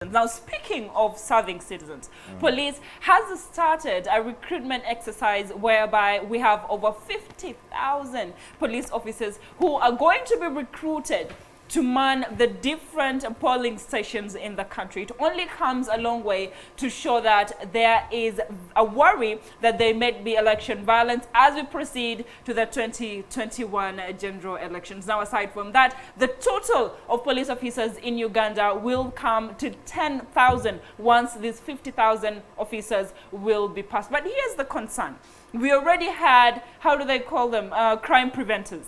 Now, speaking of serving citizens, police has started a recruitment exercise whereby we have over 50,000 police officers who are going to be recruited to man the different polling stations in the country. It only comes a long way to show that there is a worry that there may be election violence as we proceed to the 2021 general elections. Now, aside from that, the total of police officers in Uganda will come to 10,000 once these 50,000 officers will be passed. But here's the concern. We already had, how do they call them, crime preventers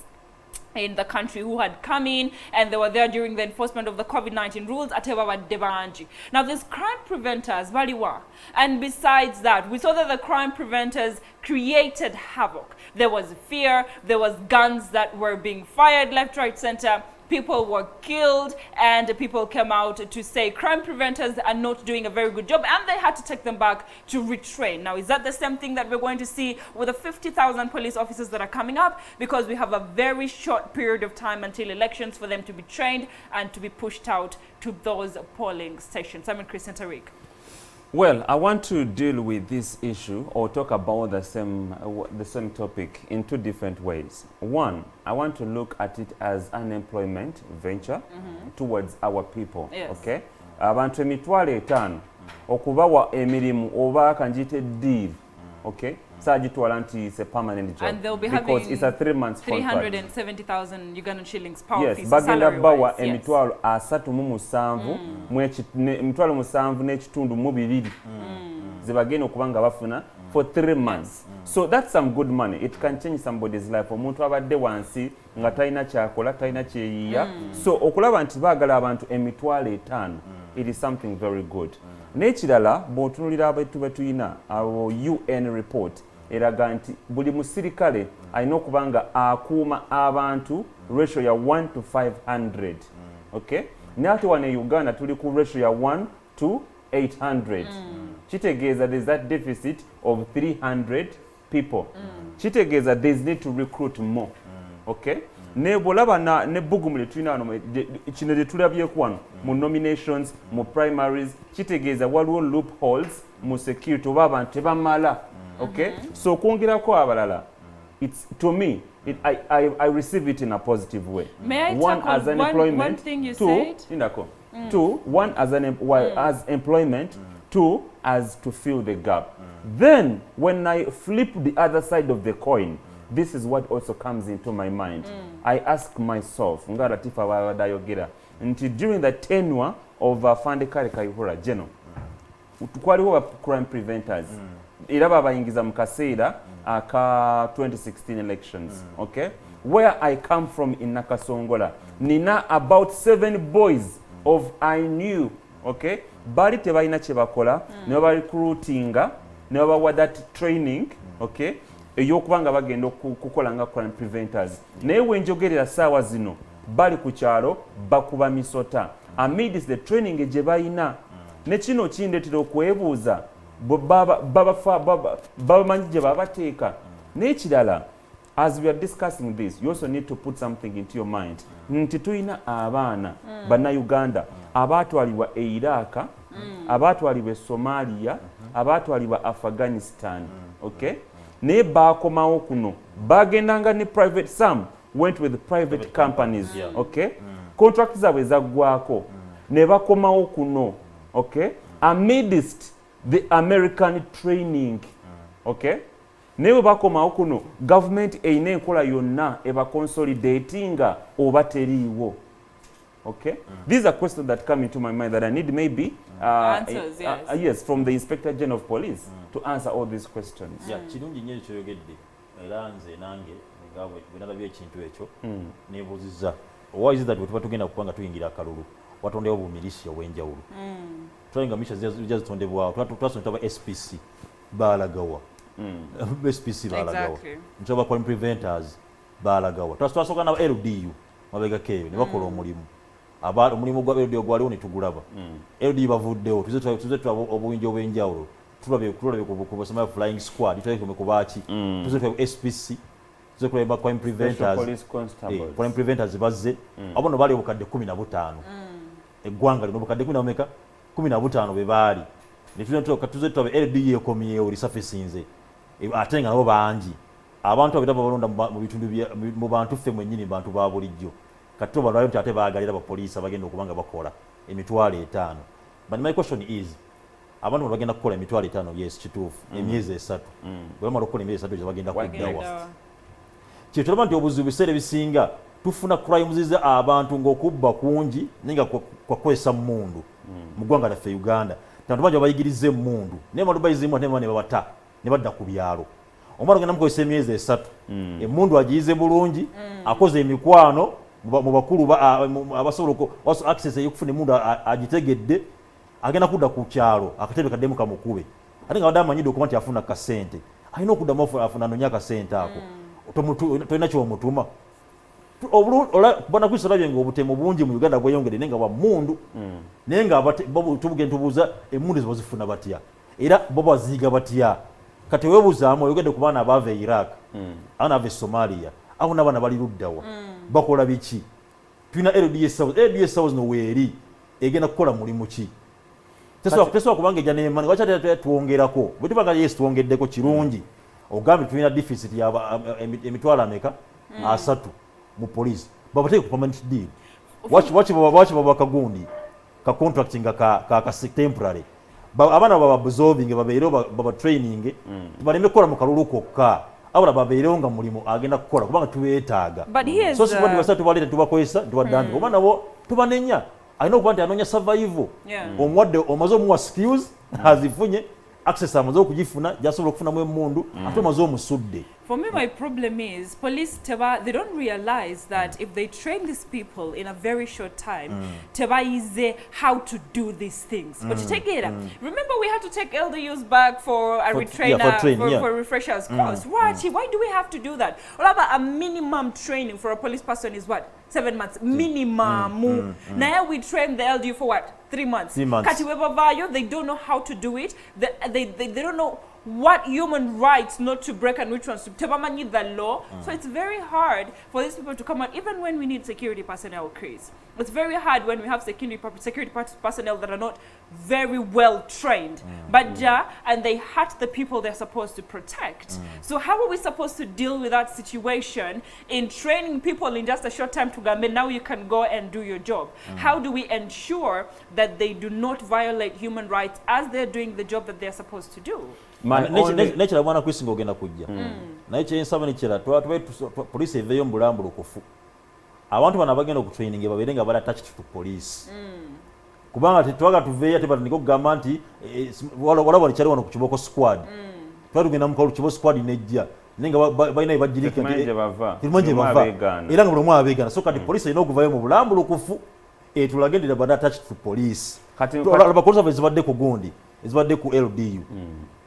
in the country who had come in and they were there during the enforcement of the COVID-19 rules at Debanji. Now, these crime preventers, Baliwa, and besides that, we saw that the crime preventers created havoc. There was fear, there was guns that were being fired left, right, center. People were killed, and people came out to say crime preventers are not doing a very good job, and they had to take them back to retrain. Now, is that the same thing that we're going to see with the 50,000 police officers that are coming up? Because we have a very short period of time until elections for them to be trained and to be pushed out to those polling stations. I'm Christian Tariq. Well, I want to deal with this issue or talk about the same topic in two different ways. One, I want to look at it as an employment venture towards our people. Yes. Okay? Abantu emitwalo etaano okubawa emirimu oba kanjite deal. Okay? Sagitwala nti it's a permanent job. And they'll be because having it's a 3-month contract. 370,000 Ugandan shillings per yes, officer. bagenda bawa Yes. emitwalo 37 emitwalo 7 n'ekitundu mu 2 zibagenda okuba nga bafuna for 3 months. So that's some good money. It can change somebody's life. Omuntu abadde wansi nga talina kyakola, talina kyeyiya. So okulaba nti baagala abantu emitwalo 5, it is something very good. N'ekirala bw'otunulira abantu betuyina abo UN report eraga nti buli musirikale alina okuba nga akuuma abantu ratio ya 1 to 500. Okay? Nate wano e Uganda tuli ku ratio ya 1 to 800. Kitegeeza there's that deficit of 300 people. Kitegeeza there's need to recruit more. Okay? Ne bolaba ne bugumu letulina wano kino lye tulabyeku wano mu nominations, mu primaries, kitegeeza waliwo loopholes mu security oba abantu tebamala. Okay? So kwongerako abalala, it's to me, I receive it in a positive way. May I one talk as on an employment, one thing you two, said? Two, one as an as employment, two as to fill the gap. Then when I flip the other side of the coin, this is what also comes into my mind. I ask myself, ngara tifa wadayogera, nti during the tenure of Fande Kale Kayihura General, tukwaliwo crime preventers. Era babayingiza mu kaseera aka 2016 elections. Okay? Where I come from in Nakasongola, nina about 7 boys of I knew. Okay? Bali tebalina kye bakola, ne barecruitinga, ne bawa that training. Okay? Eyokubanga bagenda kukola nga crime preventers. Naye wenjogerera saawa zino bali ku kyalo bakuba misota. Amidst the training gye bayina, ne kino kindeetera okwebuuza babamanyi gye babateeka. N'ekirala, as we are discussing this, you also need to put something into your mind. Nti tuyina abaana bannayuganda abaatwalibwa e Iraq, abaatwalibwa e Somalia, abaatwalibwa Afghanistan. Okay? Naye baakomawo kuno bagendanga ne private, some went with private companies. Okay? Contract zaabwe zaggwako ne bakomawo kuno. Okay? Amidst the American training. Okay? Naye bakomawo kuno government eyina enkola yonna eba consolidatinga oba teriiwo. Okay? These are questions that come into my mind that I need maybe answers, yes, from the Inspector General of Police to answer all these questions. Yeah, kirungi nnyo kyoyogedde era nze nange nga bwe nalabye ekintu ekyo neebuuzizza why is it that bwe tuba tugenda kuba nga tuyingira akalulu watondewo bumilisi obw'enjawulo twalinga misha zitondebwawo twasoneta ba SPC baalagawa SPC baalagawa ntaba crime preventers baalagawa twasooka na LDU mabega keyo ne bakola omulimu omulimu gwa LDU gwaliwo ne tugulaba LDU bavuddewo tuze obuyinja obw'enjawulo tulabye ku basema flying squad tulabye ku baaki tuze tulabye SPC tuze kulaba crime preventers bazze abono bali obukadde 15 eggwanga lino obukadde 10 omeka 15 be baali ne tuze twabe LDU ekomyewo resurfacinze ate nga nabo bangi abantu abitaba balonda mu bitundu mu bantu ffe mwennyini bantu ba bulijjo kati balwayo ate baagalira abapoliisi abagenda okubanga bakola emitwalo 5 but my question is abantu bagenda kukola emitwalo 5 yes kituufu emyezi 3 bwe bamala okukola emyezi 3 bagenda kuddawa kye tulaba nti obuzibu biseera bisinga tufuna crimes za abantu ng'okubba kungi ninga kwa kwesa mundu mu ggwanga lyaffe Uganda tantu bangi bayigirize mundu naye abantu bayizimu ate ne babata ne badda ku byalo omwana ogenda mukozesa emyezi 3 emundu agiyize bulungi akoze emikwano mu bakulu abasobola access eyokufuna emundu agitegedde agenda kudda ku kyalo akatebe kaddemu kamukube ate nga badde amanyidde okuba nti afuna kasente alina okuddamu afuna anonya akasente ako tolina kyomutuma bwana Kristo alabye ng'obutemu bungi mu Uganda bweyongedde naye nga bwa mundu naye nga tugenda tubuuza emundu ziba zifuna batya era bo baziiga batya kati weebuzaamu oyogedde ku baana abaava e Iraq abaana ava e Somalia abo n'abaana bali luddawa bakola biki tulina LDS House noweeri egenda kukola mulimu ki tesobola kubanga ejja n'emani lwaki twongerako bwe tubanga yes twongeddeko kirungi ogambye tulina deficit emitwalo ameka 3 mu police babateeke ku permanent deal wachi baba kagundi ka contracting ka temporary abaana baba absorbing babeere baba training baleme kola mu kalulu kokka abula babeerewo nga mulimu agenda kukola kubanga tubeetaaga so si bandi basa tubaleta tubakozesa tubadambi oba nabo tubanenya alina okuba nti anoonya survival omwadde omaze omuwa skills azifunye access amaze okugifuna jasobola okufunamu emundu ate omaze omusudde. For me, my problem is police Teba, they don't realize that if they train these people in a very short time, Teba is how to do these things. But you take it up. Remember, we had to take LDUs back for a retrainer, for refreshers course. Why do we have to do that? Well, a minimum training for a police person is what? 7 months. Minimum. Now we train the LDU for what? 3 months. 3 months. They don't know how to do it. They don't know what human rights not to break and which ones to need the law. So it's very hard for these people to come out, even when we need security personnel, Chris. It's very hard when we have security personnel that are not very well trained, and they hurt the people they're supposed to protect. So how are we supposed to deal with that situation in training people in just a short time to Gambe? Now you can go and do your job. How do we ensure that they do not violate human rights as they're doing the job that they're supposed to do? Nekira mwana kwisinga ogenda kujja naye kyensaba nekira poliisi eveeyo mu bulambulukufu abantu bano abagenda okutraining babeere nga bali attached to police kubanga tetwaga tuveeyo ate batandika okugamba nti walaba likyali wano ku Kiboko squad twali tugenda mu kalulu Kiboko squad nejja naye nga balina ebajirika tetumanyi gye bava era nga buli omu abeegana so kati poliisi erina okuvaayo mu bulambulukufu tulagendera bali attached to police abapoliisi abo zibadde ku gundi ezibadde ku LDU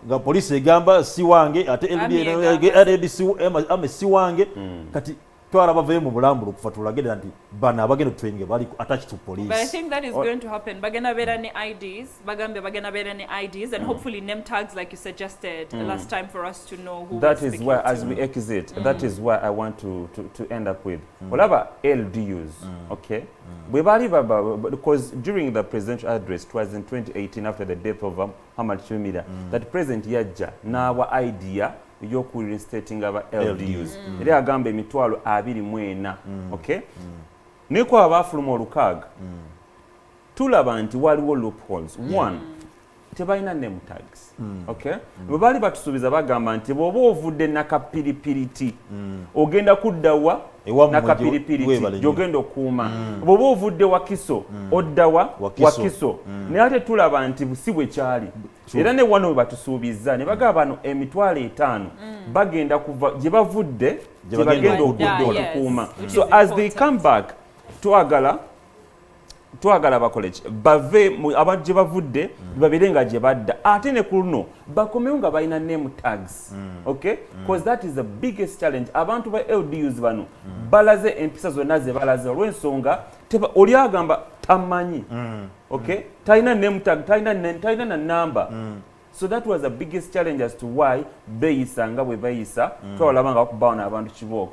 nga poliisi egamba si wange ate LDU ame si wange kati twala bavayo mu bulambulu kufa tulagendera nti bana abagenda training bali attached to police. But I think that is going to happen. Bagenda bera ni IDs, bagambe bagenda bera ni IDs, and hopefully name tags like you suggested last time for us to know who. That is where, as we exit, that is where I want to end up with. Whatever LDUs, okay? Because during the presidential address, it was in 2018 after the death of Hamad Shumida, that President Yajja, now our idea, you're reinstating our LDUs. They are gambe mitwalo abiri mwena, okay? Neko abafuluma olukaaga. Tulaba nti waliwo loopholes. One, tebalina name tags. Okay? Bwe bali batusuubiza bagamba nti bw'oba ovudde nakapiripiriti ogenda kuddawa nakapiripiriti gy'ogenda okuuma. Bw'oba ovudde Wakiso oddawa Wakiso. Naye ate tulaba nti si bwe kyali. Era ne wano we batusuubizza ne bagamba bano emitwalo 5 bagenda kuva gye bavudde gye bagenda okukuuma. So as they come back twagala bakole ki bave abantu gye bavudde babeere nga gye badda ate ne ku luno bakomewo nga balina name tags, okay? Because that is the biggest challenge. Abantu ba LDUs bano balaze empisa zonna ze balaze olw'ensonga oli agamba tamanyi, okay? Talina name tag, talina na number. So that was the biggest challenge as to why beeyisa nga bwe beeyisa twalaba nga bakubawo n'abantu kibooko.